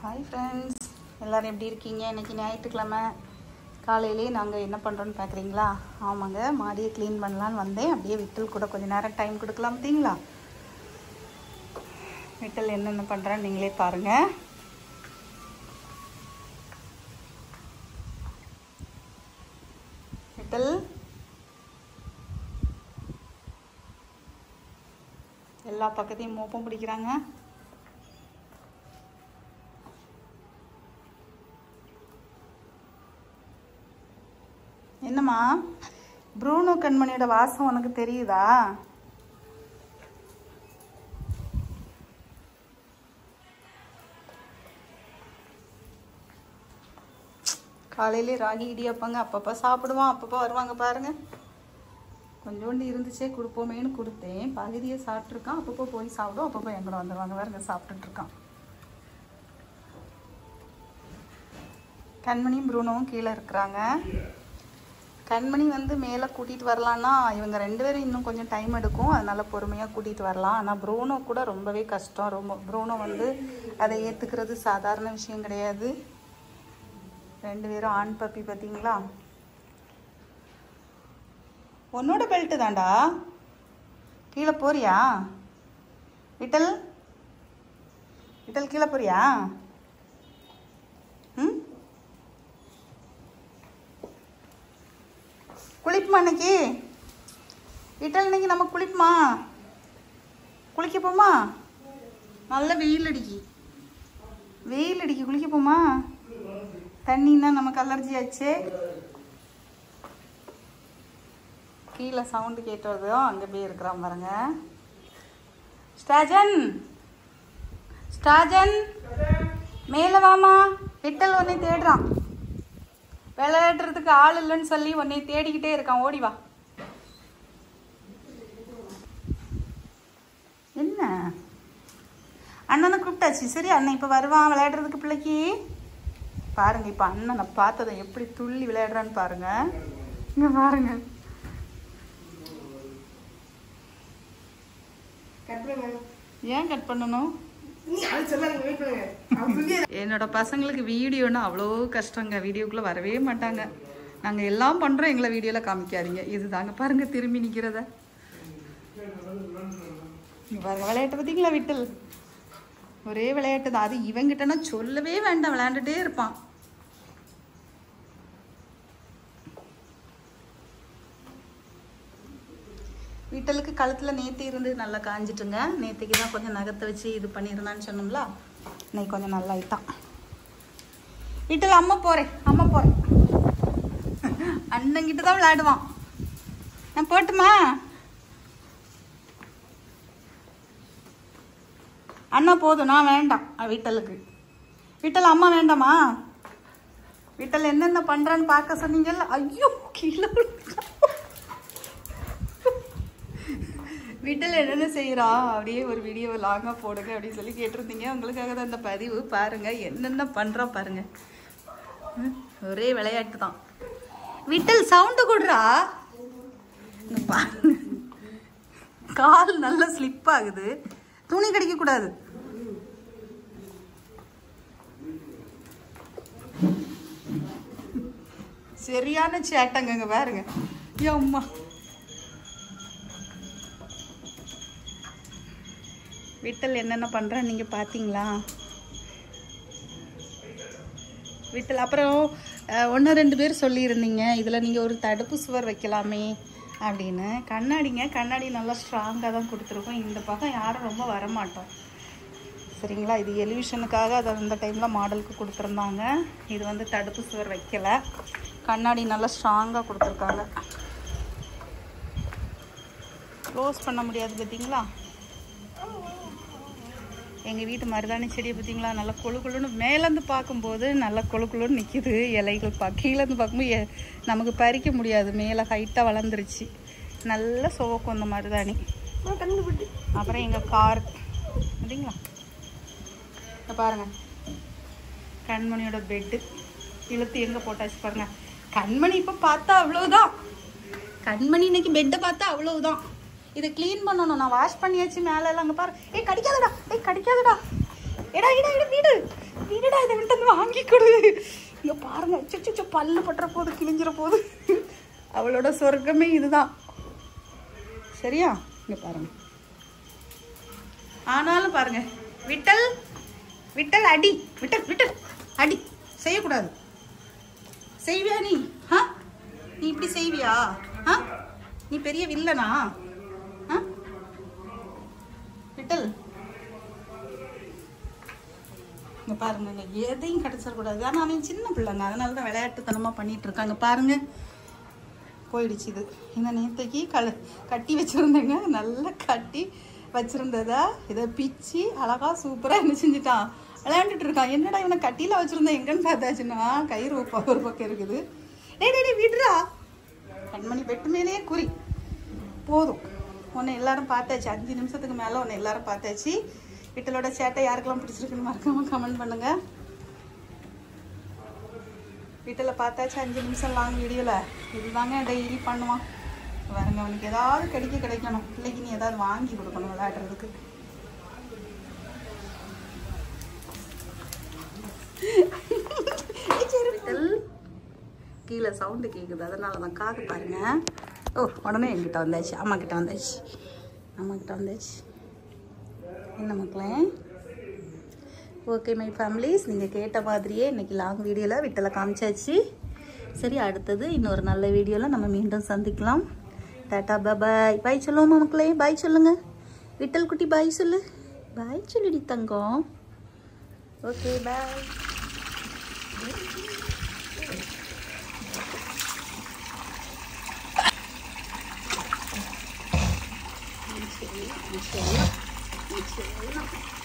Hi friends, எல்லோரும் எப்படி இருக்கீங்க? இன்றைக்கி ஞாயிற்றுக்கிழமை காலையிலே நாங்கள் என்ன பண்ணுறோன்னு பார்க்குறீங்களா? ஆமாங்க, மாடியை க்ளீன் பண்ணலான்னு வந்தேன். அப்படியே விட்டல் கூட கொஞ்சம் நேரம் டைம் கொடுக்கலாம் பார்த்தீங்களா? விட்டல் என்னென்ன பண்ணுறான்னு நீங்களே பாருங்கள். விட்டல் எல்லா பக்கத்தையும் மோப்பம் பிடிக்கிறாங்க. என்னம்மா, ப்ரூனோ கண்மணியோட வாசம் உனக்கு தெரியுதா? காலையிலே ராகி இடியாப்பாங்க, அப்பப்போ சாப்பிடுவான், அப்பப்போ வருவாங்க பாருங்க. கொஞ்சோண்டு இருந்துச்சே கொடுப்போமேனு கொடுத்தேன், பகுதியை சாப்பிட்ருக்கான். அப்பப்போ போய் சாப்பிடும், அப்பப்போ எங்கூட வந்துடுவாங்க பாருங்க, சாப்பிட்டுட்ருக்கான். கண்மணியும் ப்ரூனோவும் கீழே இருக்கிறாங்க. கண்மணி வந்து மேலே கூட்டிகிட்டு வரலான்னா இவங்க ரெண்டு பேரும் இன்னும் கொஞ்சம் டைம் எடுக்கும், அதனால் பொறுமையாக கூட்டிகிட்டு வரலாம். ஆனால் ப்ரூனோ கூட ரொம்பவே கஷ்டம். ப்ரூனோ வந்து அதை ஏற்றுக்கிறது சாதாரண விஷயம் கிடையாது. ரெண்டு பேரும் ஆண் பப்பி பார்த்தீங்களா? உன்னோட பெல்ட்டு தான்டா. கீழே போறியா விட்டல்? விட்டல் கீழே போறியா? குளிப்புமா இன்னைக்கு? விட்டல் இன்னைக்கு நம்ம குளிப்புமா? குளிக்க போமா? நல்ல வெயில் அடிக்கி குளிக்க போமா? தண்ணின்னா நமக்கு அலர்ஜி ஆச்சு. கீழே சவுண்டு கேட்டதும் அங்கே போய் இருக்கிறான் பாருங்க. ஸ்டாஜன் மேலே வாமா, விட்டல் உன்னை தேடுறான். விளையாடுறதுக்கு ஆள் இல்லைன்னு சொல்லி உன்னை தேடிக்கிட்டே இருக்கான், ஓடி வா. என்ன அண்ணனை கூப்பிட்டாச்சு, சரி அண்ணன் இப்போ வருவான் விளையாடுறதுக்கு பிள்ளைக்கு. பாருங்க, இப்போ அண்ணனை பார்த்ததை எப்படி துள்ளி விளையாடுறான்னு பாருங்க. இங்க பாருங்க. ஏன் கட் பண்ணணும்? என்னோட பசங்களுக்கு வீடியோன்னா அவ்வளோ கஷ்டங்க. வீடியோக்குள்ளே வரவே மாட்டாங்க. நாங்கள் எல்லாம் பண்ணுறோம், எங்களை வீடியோவில் காமிக்காதீங்க. இதுதாங்க பாருங்க திரும்பி நிற்கிறத. பாருங்க விளையாட்டு பார்த்தீங்களா? விட்டல் ஒரே விளையாட்டு தான். அது இவங்கிட்டனா சொல்லவே வேண்டாம், விளையாண்டுட்டே இருப்பான். வீட்டலுக்கு கழுத்தில் நேற்று இருந்து நல்லா காஞ்சிட்டுங்க. நேற்றுக்கு தான் கொஞ்சம் நகத்தை வச்சு இது பண்ணியிருந்தான்னு சொன்னோம்ல, இன்னைக்கு கொஞ்சம் நல்லா ஆயிட்டான். வீட்டில் அம்மா போகிறேன் அண்ணங்கிட்ட தான் விளையாடுவான். நான் போட்டுமா? அண்ணா போதும், நான் வேண்டாம். வீட்டலுக்கு வீட்டில் அம்மா வேண்டாமா? வீட்டில் என்னென்ன பண்ணுறான்னு பார்க்க சொன்னீங்கல்ல. ஐயோ கீழே வீட்டில் என்னென்ன செய்கிறா அப்படியே ஒரு வீடியோ லாங்காக போடுங்க அப்படின்னு சொல்லி கேட்டிருந்தீங்க. உங்களுக்காக தான் இந்த பதிவு. பாருங்கள் என்னென்ன பண்ணுறா பாருங்க. ஒரே விளையாட்டு தான். விட்டல் சவுண்டு கொடுறா பாருங்க. கால் நல்லா ஸ்லிப் ஆகுது, துணி கடிக்கக்கூடாது. சரியான சேட்டங்க பாருங்க. அம்மா விட்டல் என்னென்ன பண்ணுறேன் நீங்கள் பார்த்தீங்களா? விட்டல் அப்புறம் 1-2 பேர் சொல்லியிருந்தீங்க இதில் நீங்கள் ஒரு தடுப்பு சுவர் வைக்கலாமே அப்படின்னு. கண்ணாடி நல்லா ஸ்ட்ராங்காக தான் கொடுத்துருக்கோம். இந்த பக்கம் யாரும் ரொம்ப வரமாட்டோம், சரிங்களா? இது எலிவிஷனுக்காக அதை அந்த டைமில் மாடலுக்கு கொடுத்துருந்தாங்க. இது வந்து தடுப்பு சுவர் வைக்கலை, கண்ணாடி நல்லா ஸ்ட்ராங்காக கொடுத்துருக்காங்க. க்ளோஸ் பண்ண முடியாது பார்த்தீங்களா? எங்கள் வீட்டு மருதாணி செடியை பார்த்தீங்களா? நல்லா கொழுன்னு மேலேருந்து பார்க்கும்போது நல்லா கொழுன்னு நிற்கிது இலைகள். கீழேருந்து பார்க்கும்போது நமக்கு பறிக்க முடியாது, மேலே ஹைட்டாக வளர்ந்துருச்சு. நல்லா சோக்கும் இந்த மருதாணி. அப்புறம் எங்கள் கார் பார்த்தீங்களா? பாருங்கள், கண்மணியோட பெட்டு இழுத்து எங்கே போட்டாச்சு பாருங்கள். கண்மணி இப்போ பார்த்தா அவ்வளோதான். கண்மணி இன்னைக்கு பெட்டை பார்த்தா அவ்வளவுதான். இதை க்ளீன் பண்ணணும். நான் வாஷ் பண்ணியாச்சு மேலே எல்லாம். அங்கே பாரு. கடிக்காதடா, கடிக்காதடா. எடா வீடு விடுடா, இதை விட்டு வந்து வாங்கி கொடு. இங்க பாருங்க, அச்சோ பல்லு பட்டுற போது, கிழிஞ்சிட போது. அவளோட சொர்க்கமே இதுதான். சரியா? இங்க பாருங்க. ஆனாலும் பாருங்க, விட்டல் விட்டல் அடி, விட்டல் விட்டல் அடி செய்யக்கூடாது. செய்வியா நீ? நீ இப்படி செய்வியா? நீ பெரிய வில்லனா? விட்டல் இங்க பாருங்க, எதையும் கிடைச்சிடக்கூடாது. ஆனா அவன் சின்ன பிள்ளைங்க, அதனாலதான் விளையாட்டுத்தனமா பண்ணிட்டு இருக்காங்க. பாருங்க, போயிடுச்சு இது. இந்த நேத்தைக்கு கட்டி வச்சிருந்தேங்க, நல்லா கட்டி வச்சிருந்ததா இதை பிச்சு அழகா சூப்பரா என்ன செஞ்சுட்டான், விளையாண்டுட்டு இருக்கான். என்னடா இவனை கட்டியில வச்சிருந்தேன் எங்கன்னு பார்த்தாச்சுன்னா கயிறு ஒரு பக்கம் இருக்குது. டேய் விடுறா, கண்மணி பெட்டு மேலேயே குறி. போதும், உன்னை எல்லாரும் பார்த்தாச்சு. 5 நிமிஷத்துக்கு மேலே உன்னை எல்லாரும் பார்த்தாச்சு. விட்டலோட சேட்டை யாருக்கெல்லாம் பிடிச்சிருக்குன்னு மறக்காம கமெண்ட் பண்ணுங்க. வீட்டில் பார்த்தாச்சு 5 நிமிஷம் லாங் வீடியோவில். இதுதாங்க டெய்லி பண்ணுவான். பாருங்க, அவனுக்கு ஏதாவது கிடைக்கணும். பிள்ளைக்கு நீ ஏதாவது வாங்கி கொடுக்கணும் விளையாடுறதுக்கு. கீழே சவுண்டு கேட்குது, அதனால தான். காது பாருங்க. உடனே என்கிட்ட வந்தாச்சு, அம்மா கிட்ட வந்தாச்சு. என்ன மக்களே? ஓகே மை ஃபேமிலிஸ், நீங்கள் கேட்ட மாதிரியே இன்றைக்கி லாங் வீடியோவில் விட்டலை காமிச்சாச்சு. சரி, அடுத்தது இன்னொரு நல்ல வீடியோவில் நம்ம மீண்டும் சந்திக்கலாம். டாட்டா பாய். பாய் சொல்லுவோமா மக்களே? பாய் சொல்லுங்க. விட்டல் குட்டி பாய் சொல்லு. பாய் சொல்லுடி தங்கம். Okay bye. Insya Allah.